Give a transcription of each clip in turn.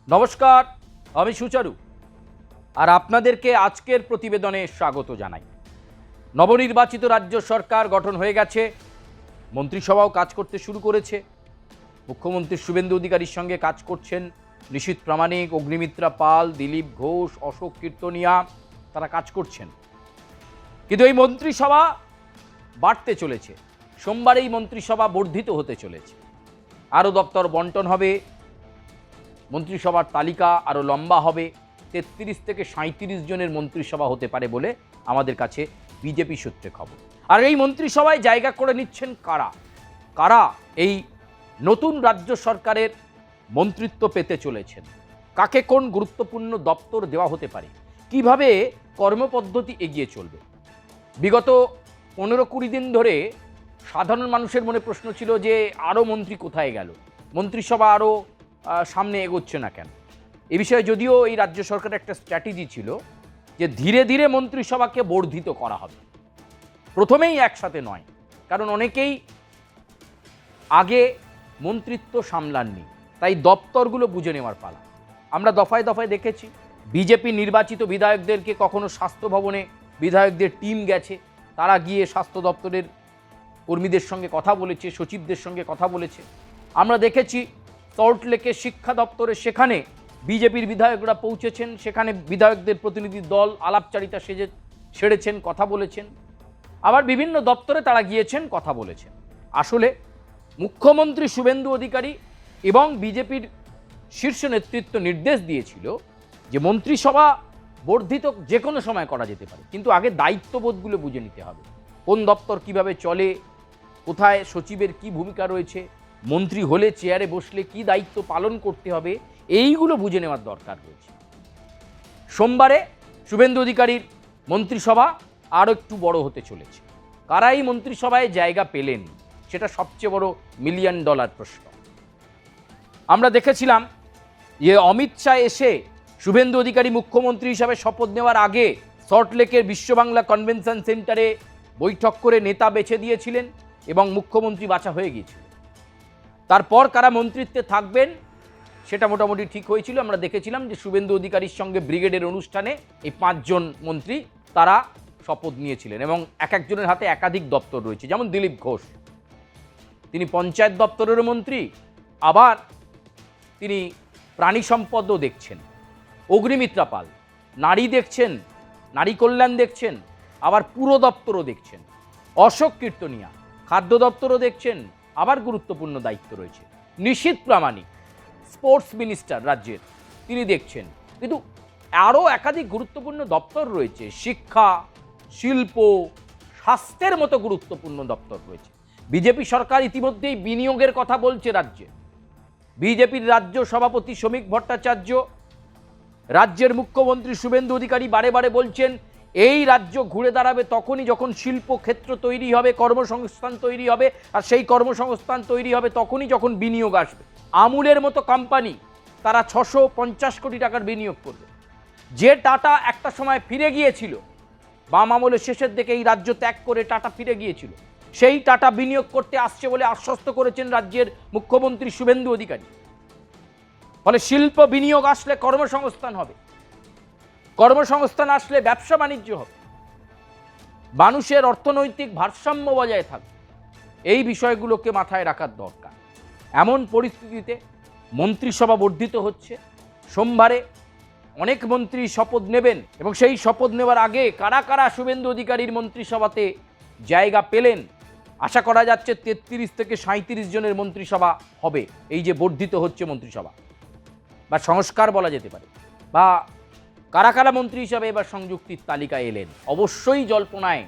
নমস্কার, আমি সুচারু আর আপনাদেরকে আজকের প্রতিবেদনে স্বাগত জানাই। নবনির্বাচিত রাজ্য সরকার গঠন হয়ে গেছে, মন্ত্রিসভাও কাজ করতে শুরু করেছে। মুখ্যমন্ত্রী শুভেন্দু অধিকারীর সঙ্গে কাজ করছেন নিশীথ প্রামাণিক, অগ্নিমিত্রা পাল, দিলীপ ঘোষ, অশোক কীর্তনিয়া, তারা কাজ করছেন। কিন্তু এই মন্ত্রিসভা বাড়তে চলেছে, সোমবার এই মন্ত্রিসভা বর্ধিত হতে চলেছে, আরও দপ্তর বন্টন হবে, মন্ত্রিসভার তালিকা আরও লম্বা হবে, 33 থেকে 37 জনের মন্ত্রিসভা হতে পারে বলে আমাদের কাছে বিজেপি সূত্রে খবর। আর এই মন্ত্রিসভায় জায়গা করে নিচ্ছেন কারা কারা এই নতুন রাজ্য সরকারের মন্ত্রিত্ব পেতে চলেছেন, কাকে কোন গুরুত্বপূর্ণ দপ্তর দেওয়া হতে পারে, কিভাবে কর্মপদ্ধতি এগিয়ে চলবে। বিগত 15-20 দিন ধরে সাধারণ মানুষের মনে প্রশ্ন ছিল যে আরও মন্ত্রী কোথায় গেল, মন্ত্রিসভা আরও সামনে এগোচ্ছে না কেন। এ বিষয়ে যদিও এই রাজ্য সরকারের একটা স্ট্র্যাটেজি ছিল যে ধীরে ধীরে মন্ত্রিসভাকে বর্ধিত করা হবে, প্রথমেই একসাথে নয়, কারণ অনেকেই আগে মন্ত্রিত্ব সামলাননি, তাই দপ্তরগুলো বুঝে নেওয়ার পালা। আমরা দফায় দফায় দেখেছি বিজেপি নির্বাচিত বিধায়কদেরকে কখনো স্বাস্থ্য ভবনে বিধায়কদের টিম গেছে, তারা গিয়ে স্বাস্থ্য দপ্তরের কর্মীদের সঙ্গে কথা বলেছে, সচিবদের সঙ্গে কথা বলেছে। আমরা দেখেছি সল্টলেকে শিক্ষা দপ্তরে, সেখানে বিজেপির বিধায়করা পৌঁছেছেন, সেখানে বিধায়কদের প্রতিনিধি দল আলাপচারিতা সেরেছেন, কথা বলেছেন। আবার বিভিন্ন দপ্তরে তারা গিয়েছেন, কথা বলেছেন। আসলে মুখ্যমন্ত্রী শুভেন্দু অধিকারী এবং বিজেপির শীর্ষ নেতৃত্ব নির্দেশ দিয়েছিল যে মন্ত্রিসভা বর্ধিত যে কোনো সময় করা যেতে পারে, কিন্তু আগে দায়িত্ববোধগুলো বুঝে নিতে হবে। কোন দপ্তর কিভাবে চলে, কোথায় সচিবের কি ভূমিকা রয়েছে, মন্ত্রী হলে চেয়ারে বসলে কি দায়িত্ব পালন করতে হবে, এইগুলো বুঝে নেওয়ার দরকার রয়েছে। সোমবারে শুভেন্দু অধিকারীর মন্ত্রিসভা আরও একটু বড় হতে চলেছে। কারা এই মন্ত্রিসভায় জায়গা পেলেন, সেটা সবচেয়ে বড় $1,000,000 প্রশ্ন। আমরা দেখেছিলাম যে অমিত শাহ এসে শুভেন্দু অধিকারী মুখ্যমন্ত্রী হিসাবে শপথ নেওয়ার আগে সল্টলেকের বিশ্ববাংলা কনভেনশন সেন্টারে বৈঠক করে নেতা বেছে দিয়েছিলেন এবং মুখ্যমন্ত্রী বাছা হয়ে গিয়েছিল। তারপর কারা মন্ত্রিত্বে থাকবেন সেটা মোটামুটি ঠিক হয়েছিল। আমরা দেখেছিলাম যে শুভেন্দু অধিকারীর সঙ্গে ব্রিগেডের অনুষ্ঠানে এই 5 জন মন্ত্রী তারা শপথ নিয়েছিলেন এবং এক একজনের হাতে একাধিক দপ্তর রয়েছে। যেমন দিলীপ ঘোষ, তিনি পঞ্চায়েত দপ্তরের মন্ত্রী, আবার তিনি প্রাণী সম্পদও দেখছেন। অগ্নিমিত্রা পাল নারী দেখছেন, নারী কল্যাণ দেখছেন, আবার পুরো দপ্তরও দেখছেন। অশোক কীর্তনিয়া খাদ্য দপ্তরও দেখছেন, আবার গুরুত্বপূর্ণ দায়িত্ব রয়েছে। নিশীথ প্রামাণিক স্পোর্টস মিনিস্টার রাজ্যের, তিনি দেখছেন। কিন্তু আরও একাধিক গুরুত্বপূর্ণ দপ্তর রয়েছে, শিক্ষা, শিল্প, স্বাস্থ্যের মতো গুরুত্বপূর্ণ দপ্তর রয়েছে। বিজেপি সরকার ইতিমধ্যেই বিনিয়োগের কথা বলছে রাজ্যে। বিজেপির রাজ্য সভাপতি শ্রমিক ভট্টাচার্য, রাজ্যের মুখ্যমন্ত্রী শুভেন্দু অধিকারী বারে বারে বলছেন এই রাজ্য ঘুরে দাঁড়াবে তখনই যখন শিল্পক্ষেত্র তৈরি হবে, কর্মসংস্থান তৈরি হবে, আর সেই কর্মসংস্থান তৈরি হবে তখনই যখন বিনিয়োগ আসবে। আমুলের মতো কোম্পানি তারা 650 কোটি টাকার বিনিয়োগ করবে। যে টাটা একটা সময় ফিরে গিয়েছিল, বাম আমলের শেষের দিকে এই রাজ্য ত্যাগ করে টাটা ফিরে গিয়েছিল, সেই টাটা বিনিয়োগ করতে আসছে বলে আশ্বস্ত করেছেন রাজ্যের মুখ্যমন্ত্রী শুভেন্দু অধিকারী। ফলে শিল্প বিনিয়োগ আসলে কর্মসংস্থান হবে, কর্মসংস্থান আসলে ব্যবসা বাণিজ্য হবে, মানুষের অর্থনৈতিক ভারসাম্য বজায় থাকবে। এই বিষয়গুলোকে মাথায় রাখার দরকার। এমন পরিস্থিতিতে মন্ত্রিসভা বর্ধিত হচ্ছে। সোমবারে অনেক মন্ত্রী শপথ নেবেন এবং সেই শপথ নেওয়ার আগে কারা কারা শুভেন্দু অধিকারীর মন্ত্রিসভাতে জায়গা পেলেন, আশা করা যাচ্ছে 33 থেকে 37 জনের মন্ত্রিসভা হবে। এই যে বর্ধিত হচ্ছে মন্ত্রিসভা বা সংস্কার বলা যেতে পারে, বা কারা কারা মন্ত্রী হিসাবে এবার সংযুক্তির তালিকায় এলেন, অবশ্যই জল্পনায়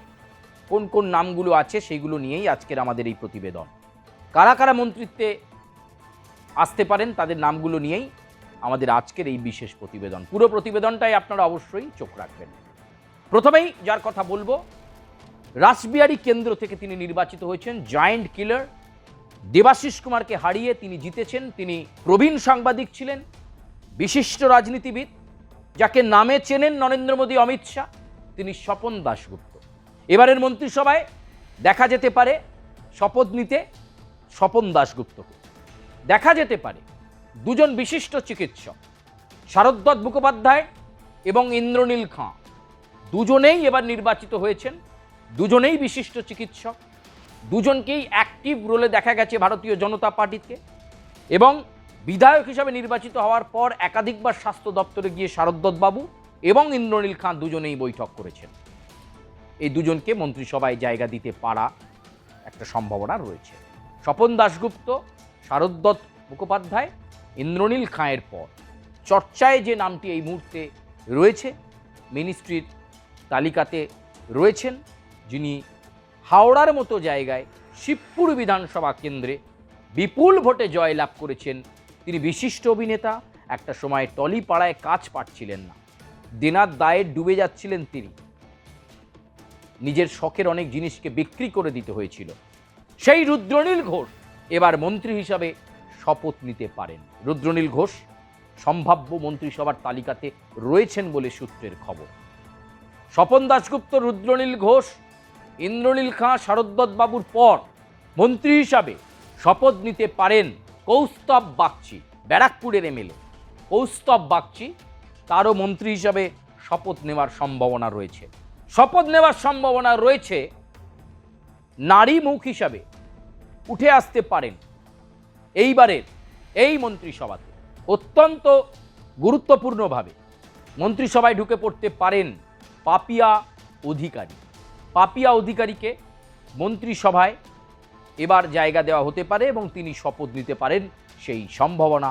কোন কোন নামগুলো আছে সেইগুলো নিয়েই আজকের আমাদের এই প্রতিবেদন। কারা কারা মন্ত্রিত্বে আসতে পারেন তাদের নামগুলো নিয়েই আমাদের আজকের এই বিশেষ প্রতিবেদন। পুরো প্রতিবেদনটাই আপনারা অবশ্যই চোখ রাখবেন। প্রথমেই যার কথা বলবো, রাসবিহারী কেন্দ্র থেকে তিনি নির্বাচিত হয়েছেন। জায়েন্ট কিলার দেবাশিস কুমারকে হারিয়ে তিনি জিতেছেন। তিনি প্রবীণ সাংবাদিক ছিলেন, বিশিষ্ট রাজনীতিবিদ, যাকে নামে চেনেন নরেন্দ্র মোদী, অমিত শাহ। তিনি স্বপন দাশগুপ্ত। এবারের মন্ত্রিসভায় দেখা যেতে পারে শপথ নিতে স্বপন দাশগুপ্তকে, দেখা যেতে পারে দুজন বিশিষ্ট চিকিৎসক শারদ্বত মুখোপাধ্যায় এবং ইন্দ্রনীল খাঁ দুজনেই এবার নির্বাচিত হয়েছেন, দুজনেই বিশিষ্ট চিকিৎসক, দুজনকেই অ্যাক্টিভ রোলে দেখা গেছে ভারতীয় জনতা পার্টিতে। এবং বিধায়ক হিসাবে নির্বাচিত হওয়ার পর একাধিকবার স্বাস্থ্য দপ্তরে গিয়ে শারদ্বত বাবু এবং ইন্দ্রনীল খাঁ দুজনেই বৈঠক করেছেন। এই দুজনকে মন্ত্রিসভায় জায়গা দিতে পারা একটা সম্ভাবনা রয়েছে। স্বপন দাশগুপ্ত, শারদ্বত মুখোপাধ্যায়, ইন্দ্রনীল খাঁয়ের পর চর্চায় যে নামটি এই মুহূর্তে রয়েছে, মিনিস্ট্রির তালিকাতে রয়েছেন, যিনি হাওড়ার মতো জায়গায় শিবপুর বিধানসভা কেন্দ্রে বিপুল ভোটে জয়লাভ করেছেন। তিনি বিশিষ্ট অভিনেতা, একটা সময় টলিপাড়ায় কাজ পাচ্ছিলেন না, দেনার দায়ে ডুবে যাচ্ছিলেন তিনি, নিজের শখের অনেক জিনিসকে বিক্রি করে দিতে হয়েছিল। সেই রুদ্রনীল ঘোষ এবার মন্ত্রী হিসাবে শপথ নিতে পারেন। রুদ্রনীল ঘোষ সম্ভাব্য মন্ত্রিসভার তালিকাতে রয়েছেন বলে সূত্রের খবর। স্বপন দাশগুপ্ত, রুদ্রনীল ঘোষ, ইন্দ্রনীল খাঁ, শারদ্বত বাবুর পর মন্ত্রী হিসাবে শপথ নিতে পারেন কৌস্তব বাগচি, ব্যারাকপুরের এমএলএ কৌস্তব বাগচি। তারও মন্ত্রী হিসাবে শপথ নেওয়ার সম্ভাবনা রয়েছে। শপথ নেওয়ার সম্ভাবনা রয়েছে নারী মুখ হিসাবে উঠে আসতে পারেন এইবারের এই মন্ত্রিসভাতে। অত্যন্ত গুরুত্বপূর্ণভাবে মন্ত্রিসভায় ঢুকে পড়তে পারেন পাপিয়া অধিকারী। পাপিয়া অধিকারীকে মন্ত্রিসভায় এবার জায়গা দেওয়া হতে পারে এবং তিনি শপথ নিতে পারেন, সেই সম্ভাবনা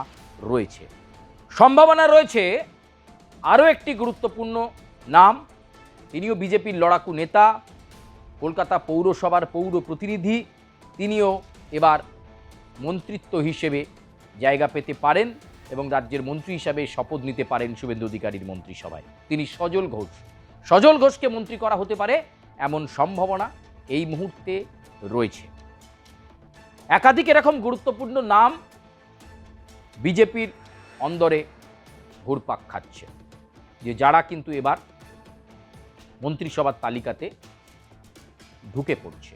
রয়েছে। সম্ভাবনা রয়েছে আরও একটি গুরুত্বপূর্ণ নাম, তিনিও বিজেপির লড়াকু নেতা, কলকাতা পৌরসভার পৌর প্রতিনিধি, তিনিও এবার মন্ত্রিত্ব হিসেবে জায়গা পেতে পারেন এবং রাজ্যের মন্ত্রী হিসাবে শপথ নিতে পারেন শুভেন্দু অধিকারীর মন্ত্রিসভায়। তিনি সজল ঘোষ। সজল ঘোষকে মন্ত্রী করা হতে পারে এমন সম্ভাবনা এই মুহূর্তে রয়েছে। একাধিক এরকম গুরুত্বপূর্ণ নাম বিজেপির অন্দরে ঘুরপাক খাচ্ছে, যে যারা কিন্তু এবার মন্ত্রিসভার তালিকাতে ঢুকে পড়ছে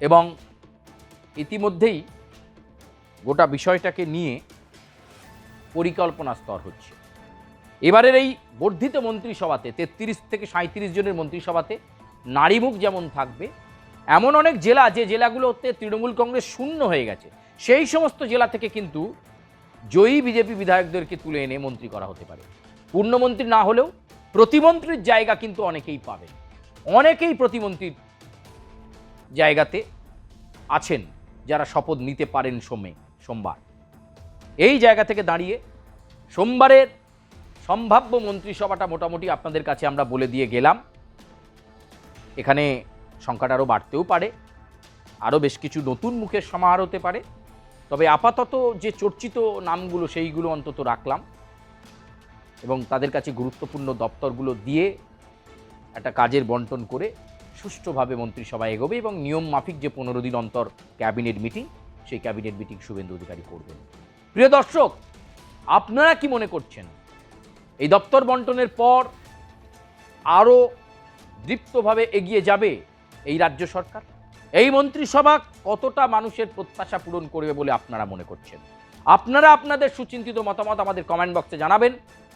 এবং ইতিমধ্যেই গোটা বিষয়টাকে নিয়ে পরিকল্পনা স্তর হচ্ছে। এবারের এই বর্ধিত মন্ত্রিসভাতে 33 থেকে 37 জনের মন্ত্রিসভাতে নারীমুখ যেমন থাকবে, এমন অনেক জেলা, যে জেলাগুলোতে তৃণমূল কংগ্রেস শূন্য হয়ে গেছে, সেই সমস্ত জেলা থেকে কিন্তু জয়ী বিজেপি বিধায়কদেরকে তুলে এনে মন্ত্রী করা হতে পারে। পূর্ণমন্ত্রী না হলেও প্রতিমন্ত্রীর জায়গা কিন্তু অনেকেই পাবেন। অনেকেই প্রতিমন্ত্রীর জায়গাতে আছেন যারা শপথ নিতে পারেন সোমবার। এই জায়গা থেকে দাঁড়িয়ে সোমবারের সম্ভাব্য মন্ত্রিসভাটা মোটামুটি আপনাদের কাছে আমরা বলে দিয়ে গেলাম। এখানে সংখ্যাটা আরও বাড়তেও পারে, আরও বেশ কিছু নতুন মুখের সমাহার হতে পারে, তবে আপাতত যে চর্চিত নামগুলো সেইগুলো অন্তত রাখলাম এবং তাদের কাছে গুরুত্বপূর্ণ দপ্তরগুলো দিয়ে একটা কাজের বন্টন করে সুষ্ঠুভাবে মন্ত্রিসভা এগোবে এবং নিয়ম মাফিক যে 15 দিন অন্তর ক্যাবিনেট মিটিং, সেই ক্যাবিনেট মিটিং শুভেন্দু অধিকারী করবেন। প্রিয় দর্শক, আপনারা কি মনে করছেন এই দপ্তর বন্টনের পর আরও দৃপ্তভাবে এগিয়ে যাবে এই রাজ্য সরকার? এই মন্ত্রিসভা কতটা মানুষের প্রত্যাশা পূরণ করবে বলে আপনারা মনে করছেন? আপনারা আপনাদের সুচিন্তিত মতামত আমাদের কমেন্ট বক্সে জানাবেন,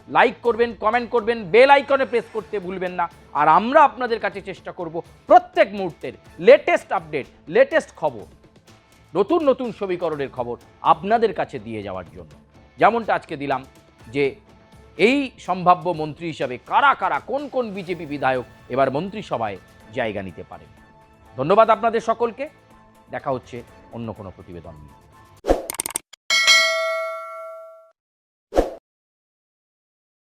লাইক করবেন, কমেন্ট করবেন, বেল আইকনে প্রেস করতে ভুলবেন না। আর আমরা আপনাদের কাছে চেষ্টা করব প্রত্যেক মুহূর্তের লেটেস্ট আপডেট, লেটেস্ট খবর, নতুন নতুন সমীকরণের খবর আপনাদের কাছে দিয়ে যাওয়ার জন্য। যেমনটা আজকে দিলাম যে এই সম্ভাব্য মন্ত্রী হিসাবে কারা কারা, কোন কোন বিজেপি বিধায়ক এবার মন্ত্রিসভায় জায়গা নিতে পারেন। ধন্যবাদ আপনাদের সকলকে। দেখা হচ্ছে অন্য কোনো প্রতিবেদন নিয়ে।